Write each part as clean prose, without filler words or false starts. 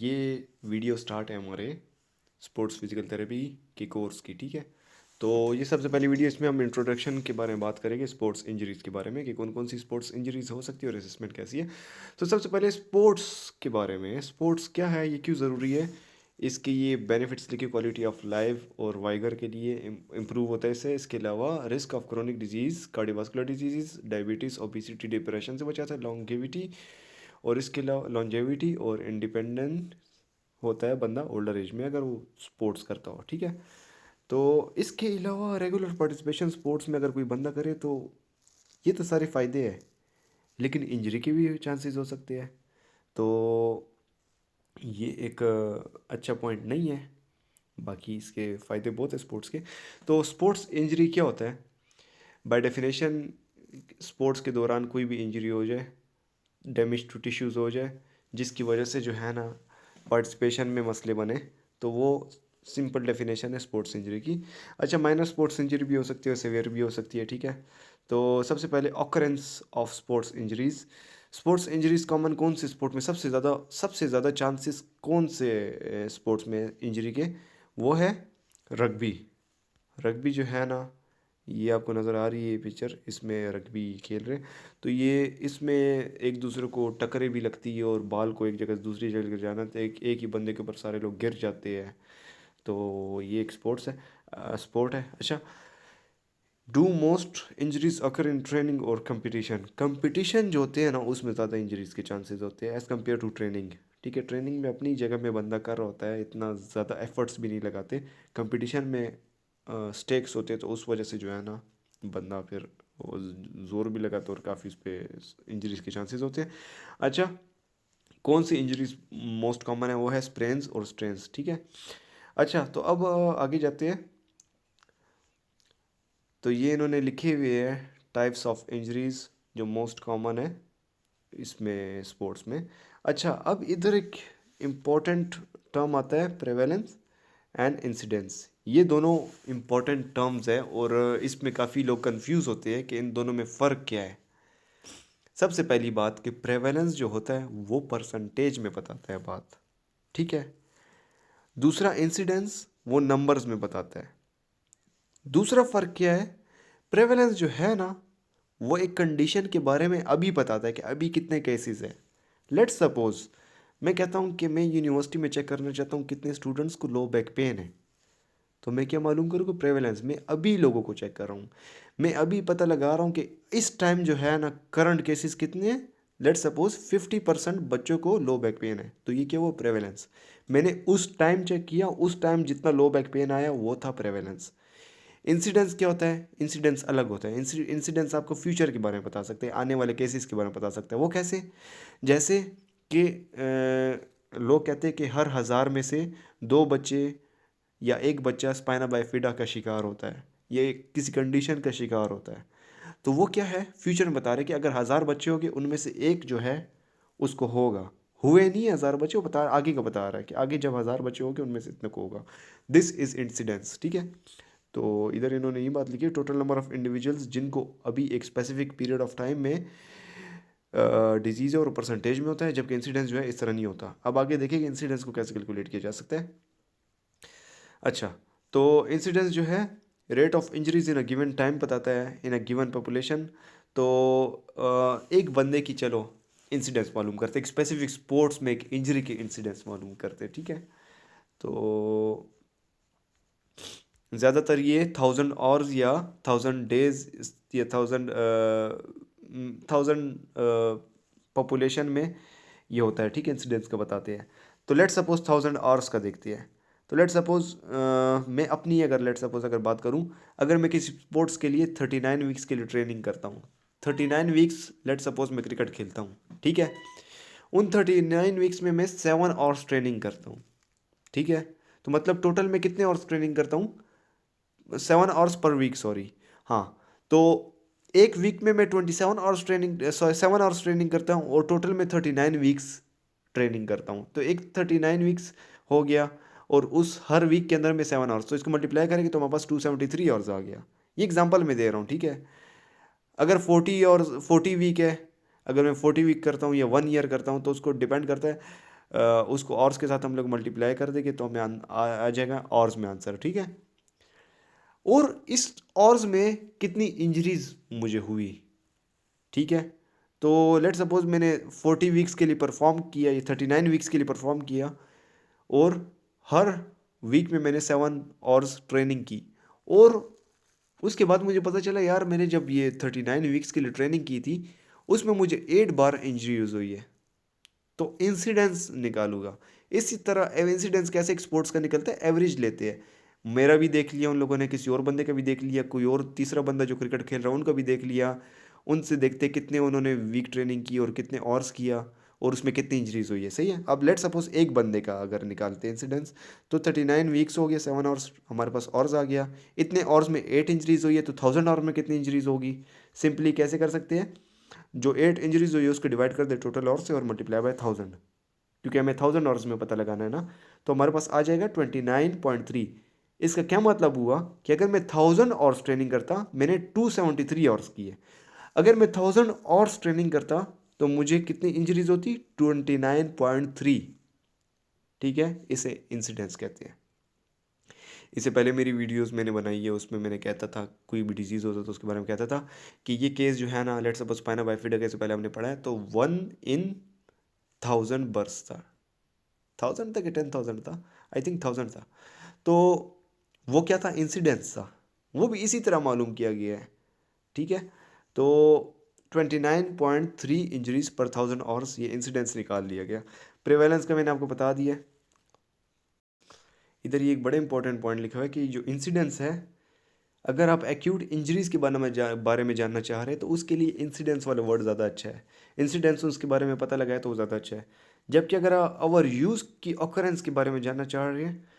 ये video start है हमारे स्पोर्ट्स फिजिकल थेरेपी के कोर्स की, ठीक है। तो ये सबसे पहली वीडियो, इसमें हम इंट्रोडक्शन के बारे में बात करेंगे, स्पोर्ट्स इंजरीज़ के बारे में कि कौन कौन सी स्पोर्ट्स इंजरीज़ हो सकती है और असेसमेंट कैसी है। तो सबसे पहले स्पोर्ट्स के बारे में, स्पोर्ट्स क्या है, ये क्यों ज़रूरी है, इसके ये बेनिफिट्स लिखे, क्वालिटी ऑफ लाइफ और वाइगर के लिए इम्प्रूव होता है इससे। इसके अलावा risk of chronic disease, cardiovascular disease, diabetes, obesity, depression से बचाता है, लॉन्गेविटी और इसके अलावा लॉन्जेविटी और इंडिपेंडेंट होता है बंदा ओल्डर एज में अगर वो स्पोर्ट्स करता हो, ठीक है। तो इसके अलावा रेगुलर पार्टिसिपेशन स्पोर्ट्स में अगर कोई बंदा करे तो ये तो सारे फ़ायदे हैं, लेकिन इंजरी के भी चांसेस हो सकते हैं। तो ये एक अच्छा पॉइंट नहीं है, बाकी इसके फ़ायदे बहुत है स्पोर्ट्स के। तो स्पोर्ट्स इंजरी क्या होता है? बाय डेफिनेशन स्पोर्ट्स के दौरान कोई भी इंजरी हो जाए, डैमेज टू टिश्यूज़ हो जाए, जिसकी वजह से जो है ना पार्टिसिपेशन में मसले बने, तो वो सिंपल डेफिनेशन है स्पोर्ट्स इंजरी की। अच्छा, माइनर स्पोर्ट्स इंजरी भी हो सकती है और सीवियर भी हो सकती है, ठीक है। तो सबसे पहले occurrence of sports injuries. Sports injuries common कौन से स्पोर्ट में सबसे ज़्यादा चांसेस कौन से स्पोर्ट्स में इंजरी के? वो है रग्बी। रग्बी जो है ना, ये आपको नज़र आ रही है ये पिक्चर, इसमें रग्बी खेल रहे। तो ये इसमें एक दूसरे को टक्करें भी लगती है और बॉल को एक जगह से दूसरी जगह गिर जाना, तो एक ही बंदे के ऊपर सारे लोग गिर जाते हैं। तो ये एक स्पोर्ट है। अच्छा, do most injuries occur in training और कंपटीशन। कंपटीशन जो होते हैं ना, उसमें ज़्यादा इंजरीज के चांसेस होते हैं एज़ कम्पेयर टू ट्रेनिंग, ठीक है। ट्रेनिंग में अपनी जगह में बंदा कर रहा होता है, इतना ज़्यादा एफर्ट्स भी नहीं लगाते। कंपटीशन में स्टेक्स होते हैं, तो उस वजह से जो है ना बंदा फिर वो जोर भी लगाता है और काफ़ी उस पर इंजरीज के चांसेस होते हैं। अच्छा, कौन सी इंजरीज मोस्ट कॉमन है? वो है स्प्रेन्स और स्ट्रेन्स, ठीक है। अच्छा, तो अब आगे जाते हैं। तो ये इन्होंने लिखे हुए हैं टाइप्स ऑफ इंजरीज जो मोस्ट कॉमन है इसमें स्पोर्ट्स में। अच्छा, अब इधर एक इम्पॉर्टेंट टर्म आता है, प्रेवेलेंस एंड इंसिडेंस। ये दोनों इम्पॉर्टेंट टर्म्स है और इसमें काफ़ी लोग कंफ्यूज होते हैं कि इन दोनों में फ़र्क क्या है। सबसे पहली बात कि प्रेवेलेंस जो होता है वो परसेंटेज में बताता है बात, ठीक है। दूसरा इंसिडेंस वो नंबर्स में बताता है। दूसरा फ़र्क क्या है? प्रेवेलेंस जो है ना, वो एक कंडीशन के बारे में अभी बताता है कि अभी कितने केसेस हैं। लेट्स सपोज मैं कहता हूँ कि मैं यूनिवर्सिटी में चेक करना चाहता हूँ कितने स्टूडेंट्स को लो बैक पेन है, तो मैं क्या मालूम करूँगा? प्रेवेलेंस। मैं अभी लोगों को चेक कर रहा हूँ, मैं अभी पता लगा रहा हूँ कि इस टाइम जो है ना करंट केसेस कितने हैं। लेट्स सपोज 50% बच्चों को लो बैक पेन है, तो ये क्या हुआ? प्रेवेलेंस। मैंने उस टाइम चेक किया, उस टाइम जितना लो बैक पेन आया वो था प्रेवेलेंस। इंसिडेंस क्या होता है? इंसिडेंस अलग होता है। इंसिडेंस आपको फ्यूचर के बारे में बता सकते हैं, आने वाले केसेस के बारे में बता सकते हैं। वो कैसे? जैसे कि लोग कहते हैं कि हर 1000 में से 2 बच्चे या एक बच्चा स्पाइना बाइफिडा का शिकार होता है, ये किसी कंडीशन का शिकार होता है। तो वो क्या है? फ्यूचर में बता रहे कि अगर 1000 बच्चे होंगे उनमें से एक जो है उसको होगा। हुए नहीं 1000 बच्चे, वो बता आगे का बता रहा है कि आगे जब 1000 बच्चे होंगे उनमें से इतने को होगा। दिस इज इंसिडेंस, ठीक है। तो इधर इन्होंने ये बात लिखी, टोटल नंबर ऑफ इंडिविजुअल्स जिनको अभी एक स्पेसिफिक पीरियड ऑफ टाइम में डिजीज़ और परसेंटेज में होता है, जबकि इंसिडेंस जो है इस तरह नहीं होता। अब आगे देखिए कि इंसिडेंस को कैसे कैलकुलेट किया जा सकता है। अच्छा, तो इंसिडेंस जो है rate of injuries in a given time बताता है इन अ गिवन पॉपुलेशन। तो एक बंदे की, चलो इंसिडेंस मालूम करते हैं, एक स्पेसिफिक स्पोर्ट्स में एक इंजरी के इंसिडेंस मालूम करते हैं, ठीक है। तो ज़्यादातर ये 1000 आवर्स या 1000 डेज या 1000 पॉपुलेशन में ये होता है, ठीक है। इंसिडेंस का बताते हैं। तो लेट सपोज 1000 आवर्स का देखते हैं। तो लेट सपोज मैं अपनी अगर लेट सपोज अगर बात करूं, अगर मैं किसी स्पोर्ट्स के लिए 39 वीक्स के लिए ट्रेनिंग करता हूं, 39 वीक्स लेट सपोज मैं क्रिकेट खेलता हूं, ठीक है। उन 39 वीक्स में मैं 7 आवर्स ट्रेनिंग करता हूँ, ठीक है। तो मतलब टोटल मैं कितने आवर्स ट्रेनिंग करता हूँ? 7 आवर्स पर वीक, सॉरी। हाँ, तो एक वीक में मैं 27 hours training, sorry 7 hours training करता हूँ और टोटल में 39 वीक्स ट्रेनिंग करता हूँ। तो एक 39 वीक्स हो गया और उस हर वीक के अंदर में 7 आवर्स, तो इसको मल्टीप्लाई करेंगे तो हमारे पास 273 आवर्स आ गया। ये एग्जांपल मैं दे रहा हूँ, ठीक है। अगर 40 और 40 वीक है, अगर मैं 40 वीक करता हूँ या 1 ईयर करता हूँ, तो उसको डिपेंड करता है उसको ऑर्स के साथ हम लोग मल्टीप्लाई कर देंगे तो हमें आ जाएगा ऑर्स में आंसर, ठीक है। और इस ऑर्स में कितनी इंजरीज मुझे हुई, ठीक है। तो लेट सपोज मैंने 40 वीक्स के लिए परफॉर्म किया, ये 39 वीक्स के लिए परफॉर्म किया, और हर वीक में मैंने 7 आवर्स ट्रेनिंग की, और उसके बाद मुझे पता चला यार मैंने जब ये 39 वीक्स के लिए ट्रेनिंग की थी उसमें मुझे 8 बार इंजरी यूज हुई है, तो इंसिडेंस निकालूंगा। इसी तरह इंसिडेंस कैसे एक स्पोर्ट्स का निकलता है, एवरेज लेते हैं। मेरा भी देख लिया उन लोगों ने, किसी और बंदे का भी देख लिया, कोई और तीसरा बंदा जो क्रिकेट खेल रहा है उनका भी देख लिया, उनसे देखते हैं कितने उन्होंने वीक ट्रेनिंग की और कितने ऑर्स किया और उसमें कितनी इंजरीज हुई है, सही है। अब लेट सपोज एक बंदे का अगर निकालते हैं इंसिडेंस, तो 39 वीक्स हो गया, 7 आवर्स हमारे पास ऑर्स आ गया, इतने ऑर्स में 8 इंजरीज हुई है, तो 1000 आवर में कितनी इंजरीज होगी। सिंपली कैसे कर सकते हैं, जो 8 इंजरीज हुई है उसको डिवाइड कर दे टोटल आवर्स से और मल्टीप्लाई बाय 1000, क्योंकि हमें 1000 आवर्स में पता लगाना है ना, तो हमारे पास आ जाएगा 29.3। इसका क्या मतलब हुआ कि अगर मैं 1000 आवर्स ट्रेनिंग करता, मैंने 273 आवर्स की है, अगर मैं 1000 आवर्स ट्रेनिंग करता तो मुझे कितनी इंजरीज होती, 29.3, ठीक है। इसे इंसिडेंस कहते हैं। इससे पहले मेरी वीडियोस मैंने बनाई है, उसमें मैंने कहता था कोई भी डिजीज़ होता तो उसके बारे में कहता था कि ये केस जो है ना, let suppose spina bifida case पहले हमने पढ़ा है, तो 1 in 1000 बर्स था, 1000 था कि 10,000 था, आई थिंक 1000 था। तो वो क्या था, इंसिडेंस था, वो भी इसी तरह मालूम किया गया है, ठीक है। तो 29.3 इंजरीज पर 1000 आवर्स, ये इंसिडेंस निकाल लिया गया। प्रिवेलेंस का मैंने आपको बता दिया। इधर ये एक बड़े इंपॉर्टेंट पॉइंट लिखा हुआ है कि जो इंसिडेंस है, अगर आप एक्यूट इंजरीज के बारे में जानना चाह रहे हैं तो उसके लिए इंसिडेंस वाला वर्ड ज़्यादा अच्छा है। इंसिडेंस उसके बारे में पता लगाए तो वो ज़्यादा अच्छा है। जबकि अगर आप ओवर यूज़ की ऑकरेंस के बारे में जानना चाह रहे हैं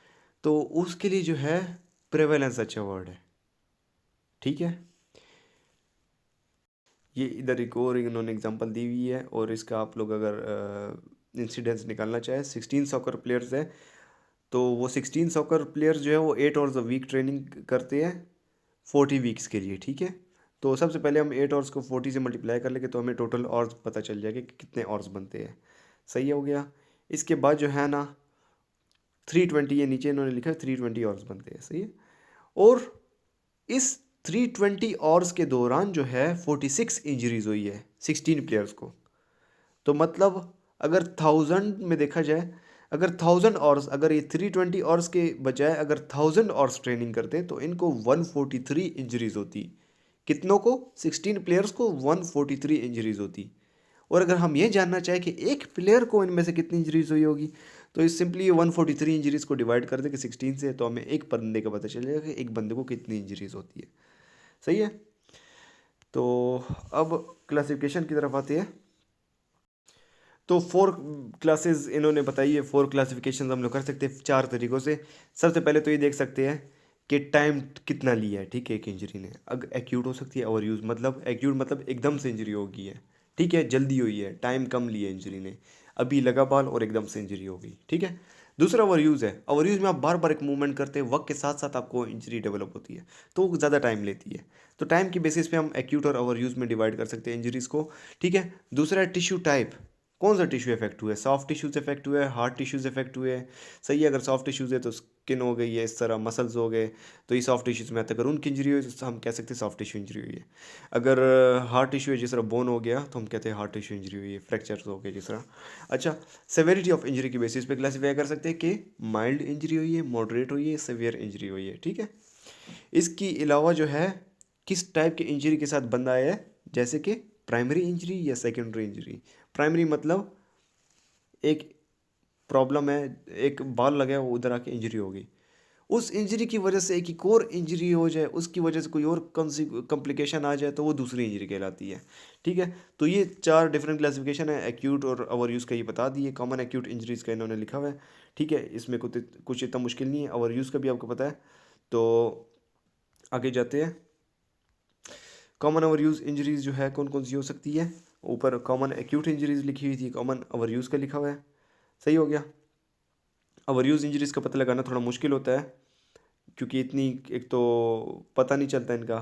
तो उसके लिए जो है प्रेवेलेंस अच्छा वर्ड है, ठीक है। ये इधर एक और इन्होंने एग्जांपल दी हुई है, और इसका आप लोग अगर इंसिडेंस निकालना चाहे, 16 सॉकर प्लेयर्स है, तो वो 16 सॉकर प्लेयर्स जो है वो 8 आवर्स अ वीक ट्रेनिंग करते हैं 40 वीक्स के लिए, ठीक है। तो सबसे पहले हम 8 आवर्स को 40 से मल्टीप्लाई कर लेंगे तो हमें टोटल आवर्स पता चल जाएगा कि कितने आवर्स बनते हैं, सही हो गया। इसके बाद जो है ना 320, ये नीचे इन्होंने लिखा है 320 आवर्स बनते हैं, सही है। और इस 320 आवर्स के दौरान जो है 46 इंजरीज हुई है 16 प्लेयर्स को। तो मतलब अगर 1000 में देखा जाए, अगर 1000 आवर्स, अगर ये 320 आवर्स के बजाय अगर 1000 आवर्स ट्रेनिंग करते तो इनको 143 इंजरीज होती। कितनों को, 16 प्लेयर्स को 143 इंजरीज होती। और अगर हम ये जानना चाहें कि एक प्लेयर को इनमें से कितनी इंजरीज हुई होगी, तो इस सिंपली 143 इंजरीज को डिवाइड कर देंगे 16 से, तो हमें एक बंदे का पता चलेगा कि एक बंदे को कितनी इंजरीज होती है, सही है। तो अब क्लासिफिकेशन की तरफ आते हैं। तो 4 क्लासेस इन्होंने बताई है, 4 क्लासिफिकेशन हम लोग कर सकते हैं 4 तरीक़ों से। सबसे पहले तो ये देख सकते हैं कि टाइम कितना लिया है, ठीक है, एक इंजरी ने। अगर एक्यूट हो सकती है, ओवर यूज़ मतलब, एक्यूट मतलब एकदम से इंजरी हो गई है, ठीक है, जल्दी हुई है, टाइम कम लिया इंजरी ने, अभी लगा बाल और एकदम से इंजरी हो गई, ठीक है। दूसरा ओवर यूज़ है, ओवर यूज़ में आप बार बार एक मूवमेंट करते हैं, वक्त के साथ साथ आपको इंजरी डेवलप होती है, तो वो ज़्यादा टाइम लेती है। तो टाइम की बेसिस पे हम एक्यूट और ओवर यूज़ में डिवाइड कर सकते हैं इंजरीज़ को, ठीक है। दूसरा है टिश्यू टाइप, कौन सा टिश्यू इफेक्ट हुआ है, सॉफ्ट टिश्यूज इफेक्ट हुए, हार्ड टिश्यूज इफेक्ट हुए, सही है। अगर सॉफ्ट टिश्यूज है तो स्किन हो गई है, इस तरह मसल्स हो गए, तो ये सॉफ्ट टिश्यूज में आता है। अगर उनकी इंजरी हुई तो हम कह सकते हैं सॉफ्ट टिश्यू इंजरी हुई है। अगर हार्ड टिश्यू है, जिस तरह बोन हो गया, तो हम कहते हैं हार्ड टिश्यू इंजरी हुई है, फ्रैक्चर्स हो गए जिस तरह। अच्छा, सेवेरिटी ऑफ इंजरी की बेसिस पे क्लासीफाई कर सकते हैं कि माइल्ड इंजरी हुई है, मॉडरेट हुई है, सेवियर इंजरी हुई है, ठीक है। इसके अलावा जो है किस टाइप के इंजरी के साथ बंदा है, जैसे कि प्राइमरी इंजरी या सेकेंडरी इंजरी। प्राइमरी मतलब एक प्रॉब्लम है, एक बॉल लगा है, वो उधर आके इंजरी हो गई, उस इंजरी की वजह से एक और इंजरी हो जाए, उसकी वजह से कोई और कॉम्प्लिकेशन आ जाए, तो वो दूसरी इंजरी कहलाती है, ठीक है। तो ये 4 डिफरेंट क्लासिफिकेशन है, एक्यूट और ओवर यूज़ का ये बता दिए। कॉमन एक्यूट इंजरीज़ का इन्होंने लिखा हुआ है, ठीक है, इसमें कुछ कुछ इतना मुश्किल नहीं है। ओवर यूज़ का भी आपको पता है। तो आगे जाते हैं। कॉमन ओवर यूज़ इंजरीज़ जो है कौन कौन सी हो सकती है, ऊपर कॉमन एक्यूट इंजरीज़ लिखी हुई थी, कॉमन ओवर यूज़ का लिखा हुआ है, सही हो गया। ओवर यूज़ इंजरीज़ का पता लगाना थोड़ा मुश्किल होता है, क्योंकि इतनी, एक तो पता नहीं चलता इनका,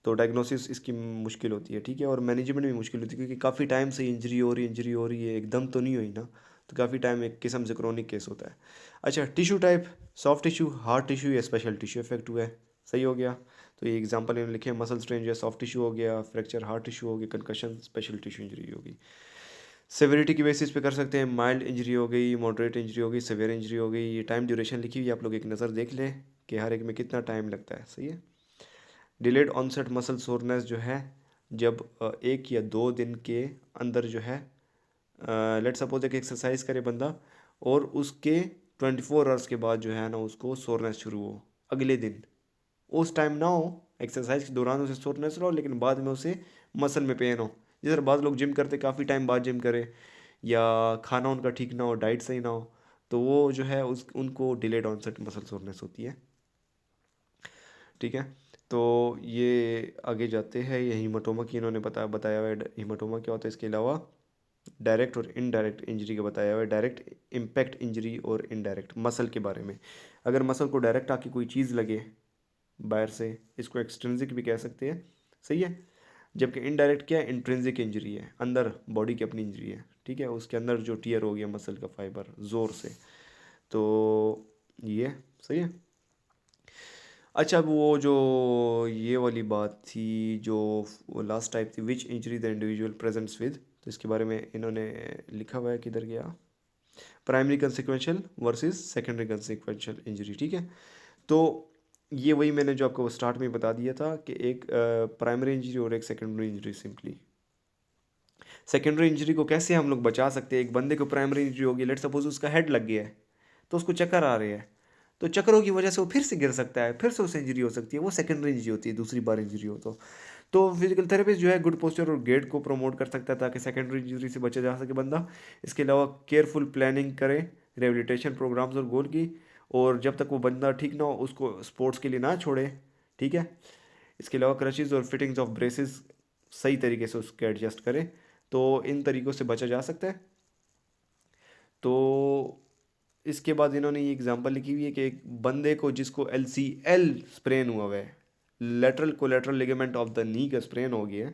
तो डायग्नोसिस इसकी मुश्किल होती है, ठीक है, और मैनेजमेंट भी मुश्किल होती है, क्योंकि काफ़ी टाइम से इंजरी हो रही है, इंजरी हो रही है, एकदम तो नहीं हुई ना, तो काफ़ी टाइम एक किस्म से क्रोनिक केस होता है। अच्छा, tissue type, soft tissue, hard tissue या स्पेशल टिश्यू इफेक्ट हुआ है, सही हो गया। तो ये एग्जांपल इन्होंने लिखे, मसल स्ट्रेन जो है सॉफ्ट टिश्यू हो गया, फ्रैक्चर हार्ड टिश्यू हो गया, कंकशन स्पेशल टिश्यू इंजरी होगी। सेवेरिटी की बेसिस पे कर सकते हैं, माइल्ड इंजरी हो गई, मॉडरेट इंजरी हो गई, सेवियर इंजरी हो गई। ये टाइम ड्यूरेशन लिखी हुई है, आप लोग एक नज़र देख लें कि हर एक में कितना टाइम लगता है, सही है। डिलेड ऑनसेट मसल सोरनेस जो है, जब 1 या 2 दिन के अंदर जो है, लेट सपोज एक एक्सरसाइज करे बंदा और उसके 24 आवर्स के बाद जो है ना उसको सोरनेस शुरू हो, अगले दिन उस टाइम ना हो, एक्सरसाइज के दौरान उसे सोरनेस हो लेकिन बाद में उसे मसल में पेन हो। जैसे बाद लोग जिम करते काफ़ी टाइम बाद जिम करे, या खाना उनका ठीक ना हो, डाइट सही ना हो, तो वो जो है उस उनको डिलेड ऑनसेट मसल सोरनेस होती है, ठीक है। तो ये आगे जाते हैं, ये हीमाटोमा की इन्होंने बताया हुआ है, हीमाटोमा क्या होता है। इसके अलावा डायरेक्ट और इनडायरेक्ट इंजरी का बताया हुआ है, डायरेक्ट इम्पैक्ट इंजरी और इनडायरेक्ट मसल के बारे में। अगर मसल को डायरेक्ट आके कोई चीज़ लगे बाहर से, इसको एक्सट्रिंसिक भी कह सकते हैं, सही है। जबकि इनडायरेक्ट क्या है, इंट्रिंसिक इंजरी है, अंदर बॉडी की अपनी इंजरी है, ठीक है, उसके अंदर जो टीयर हो गया मसल का फाइबर ज़ोर से, तो ये सही है। अच्छा, अब वो जो ये वाली बात थी, जो वो लास्ट टाइप थी, which injury the individual presents with, तो इसके बारे में इन्होंने लिखा हुआ है, किधर गया, प्राइमरी कंसिक्वेंशियल वर्सेस सेकेंडरी कंसिक्वेंशियल इंजरी, ठीक है। तो ये वही मैंने जो आपको स्टार्ट में बता दिया था कि एक प्राइमरी इंजरी और एक secondary injury. Simply secondary injury को कैसे हम लोग बचा सकते हैं, एक बंदे को प्राइमरी इंजरी होगी, लेट सपोज उसका हेड लग गया है तो उसको चक्कर आ रहे हैं, तो चक्करों की वजह से वो फिर से गिर सकता है, फिर से उसे इंजरी हो सकती है, वो सेकेंडरी इंजरी होती है, दूसरी बार इंजरी हो तो फिजिकल थेरेपिस्ट जो है गुड पोस्चर और गेट को प्रमोट कर सकता है ताकि सेकेंडरी इंजरी से बचा जा सके बंदा। इसके अलावा केयरफुल प्लानिंग करे रिहेबिलिटेशन प्रोग्राम्स और गोल की, और जब तक वो बंदा ठीक ना हो उसको स्पोर्ट्स के लिए ना छोड़े, ठीक है। इसके अलावा क्रचेज और फिटिंग्स ऑफ ब्रेसेस सही तरीके से उसके एडजस्ट करें, तो इन तरीक़ों से बचा जा सकता है। तो इसके बाद इन्होंने ये एग्जांपल लिखी हुई है कि एक बंदे को जिसको LCL स्प्रेन हुआ है, lateral collateral ligament of the knee का स्प्रेन हो गया है,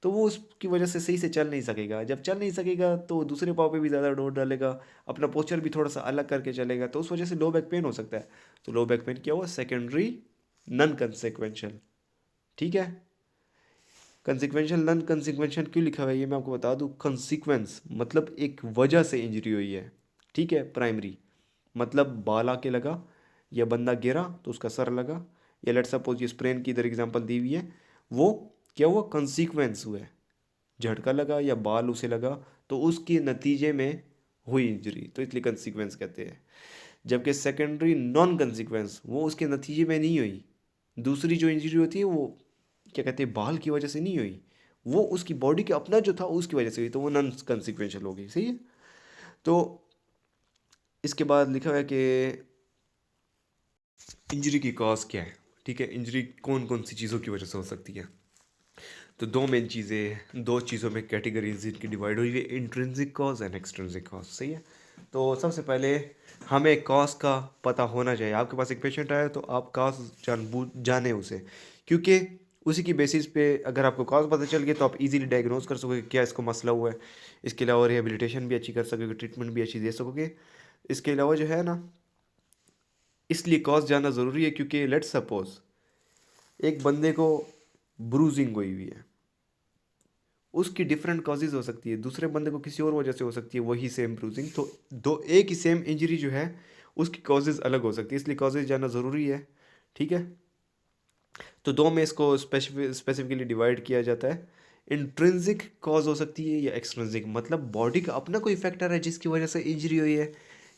तो वो उसकी वजह से सही से चल नहीं सकेगा। जब चल नहीं सकेगा तो दूसरे पाँव पे भी ज़्यादा लोड डालेगा, अपना पोस्चर भी थोड़ा सा अलग करके चलेगा, तो उस वजह से लो बैक पेन हो सकता है। तो लो बैक पेन क्या हुआ, सेकेंडरी नन कंसेक्वेंशियल, ठीक है। कंसिक्वेंशियल नन कंसिक्वेंशियल क्यों लिखा हुआ है ये मैं आपको बता दूं। कंसिक्वेंस मतलब एक वजह से इंजरी हुई है, ठीक है। प्राइमरी मतलब बाल आके लगा, या बंदा गिरा तो उसका सर लगा, या लेट सपोज ये स्प्रेन की इधर एग्जांपल दी हुई है, वो क्या हुआ, कंसिक्वेंस हुआ है, झटका लगा या बाल उसे लगा तो उसके नतीजे में हुई इंजरी, तो इसलिए कंसिक्वेंस कहते हैं। जबकि सेकेंडरी नॉन कंसिक्वेंस वो उसके नतीजे में नहीं हुई, दूसरी जो इंजरी होती है वो क्या कहते हैं बाल की वजह से नहीं हुई, वो उसकी बॉडी के अपना जो था उसकी वजह से हुई, तो वो नॉन कंसिक्वेंशियल हो गई, सही है। तो इसके बाद लिखा हुआ है कि इंजरी की कॉज क्या है, ठीक है, इंजरी कौन कौन सी चीज़ों की वजह से हो सकती है। तो दो मेन चीज़ें, दो चीज़ों में कैटेगरीज इनकी डिवाइड हुई है, intrinsic cause and extrinsic cause, सही है। तो सबसे पहले हमें कॉज का पता होना चाहिए। आपके पास एक पेशेंट आया तो आप कॉज जाने उसे, क्योंकि उसी की बेसिस पे अगर आपको कॉज पता चल गया तो आप इजीली डायग्नोज कर सकोगे क्या इसको मसला हुआ है। इसके अलावा रिहेबिलिटेशन भी अच्छी कर सकोगे, ट्रीटमेंट भी अच्छी दे सकोगे। इसके अलावा जो है ना, इसलिए कॉज जानना ज़रूरी है क्योंकि लेट्स सपोज एक बंदे को ब्रूजिंग हुई हुई है, उसकी डिफरेंट कॉजेज हो सकती है, दूसरे बंदे को किसी और वजह से हो सकती है वही सेम ब्रूजिंग, तो दो एक ही सेम इंजरी जो है उसकी कॉजेज अलग हो सकती है, इसलिए कॉजेज जानना ज़रूरी है, ठीक है। तो दो में इसको स्पेसिफिकली डिवाइड किया जाता है। इंट्रिंसिक कॉज हो सकती है या एक्सट्रिंसिक, मतलब बॉडी का अपना कोई फैक्टर है जिसकी वजह से इंजरी हुई है,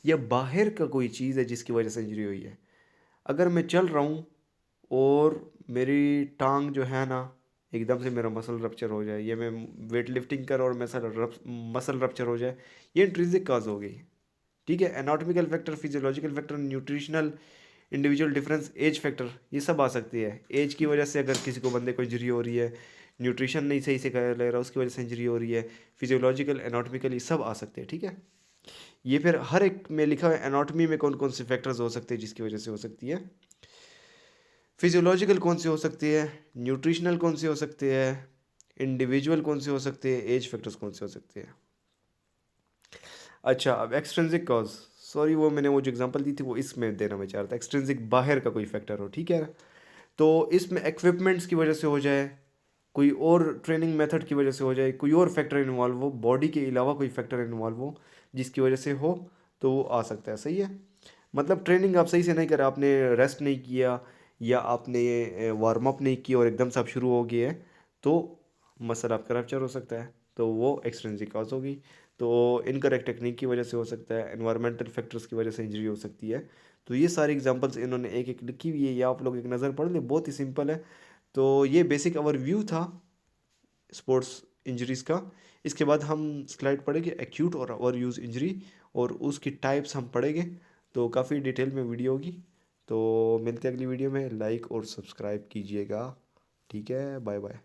या बाहर का कोई चीज़ है जिसकी वजह से इंजरी हुई है। अगर मैं चल रहा हूँ और मेरी टांग जो है ना एकदम से मेरा मसल रप्चर हो जाए, या मैं वेट लिफ्टिंग कर और मसल रप्चर हो जाए, ये इंट्रिंसिक काज हो गई, ठीक है। Anatomical factor, physiological factor, nutritional, individual difference, age factor, ये सब आ सकती है। एज की वजह से अगर किसी को बंदे को इंजरी हो रही है, न्यूट्रिशन नहीं सही से कर ले रहा उसकी वजह से इंजरी हो रही है, फिजियोलॉजिकल, एनाटॉमिकल, ये सब आ सकते हैं, ठीक है। ये फिर हर एक में लिखा है एनाटॉमी में कौन कौन से फैक्टर्स हो सकते हैं जिसकी वजह से हो सकती है, फिजियोलॉजिकल कौन सी हो सकती है, न्यूट्रिशनल कौन सी हो सकती है, इंडिविजुअल कौन से हो सकते हैं, एज फैक्टर्स कौन से हो सकते हैं। अच्छा, अब एक्सट्रिंसिक कॉज, सॉरी वो मैंने वो जो एग्जांपल दी थी वो इसमें देना मैं चाह रहा था, एक्सट्रिंसिक बाहर का कोई फैक्टर हो, ठीक है ना। तो इसमें इक्विपमेंट्स की वजह से हो जाए, कोई और ट्रेनिंग मेथड की वजह से हो जाए, कोई और फैक्टर इन्वॉल्व हो, बॉडी के अलावा कोई फैक्टर इन्वॉल्व हो जिसकी वजह से हो, तो वो आ सकता है। सही है, मतलब ट्रेनिंग आप सही से नहीं करा, आपने रेस्ट नहीं किया या आपने वार्म अप नहीं किया और एकदम से आप शुरू हो गए हैं, तो मसल आपका रप्चर हो सकता है, तो वो एक्सट्रिंसिक कॉज होगी। तो इनकरेक्ट टेक्निक की वजह से हो सकता है, एनवायरमेंटल फैक्टर्स की वजह से इंजरी हो सकती है। तो ये सारी एग्जांपल्स इन्होंने एक एक लिखी हुई है, या आप लोग एक नज़र पढ़ लें, बहुत ही सिंपल है। तो ये बेसिक ओवरव्यू था स्पोर्ट्स इंजरीज़ का। इसके बाद हम स्लाइड पढ़ेंगे एक्यूट और ओवर यूज़ इंजरी, और उसकी टाइप्स हम पढ़ेंगे। तो काफ़ी डिटेल में वीडियो होगी। तो मिलते हैं अगली वीडियो में, लाइक और सब्सक्राइब कीजिएगा। ठीक है, बाय बाय।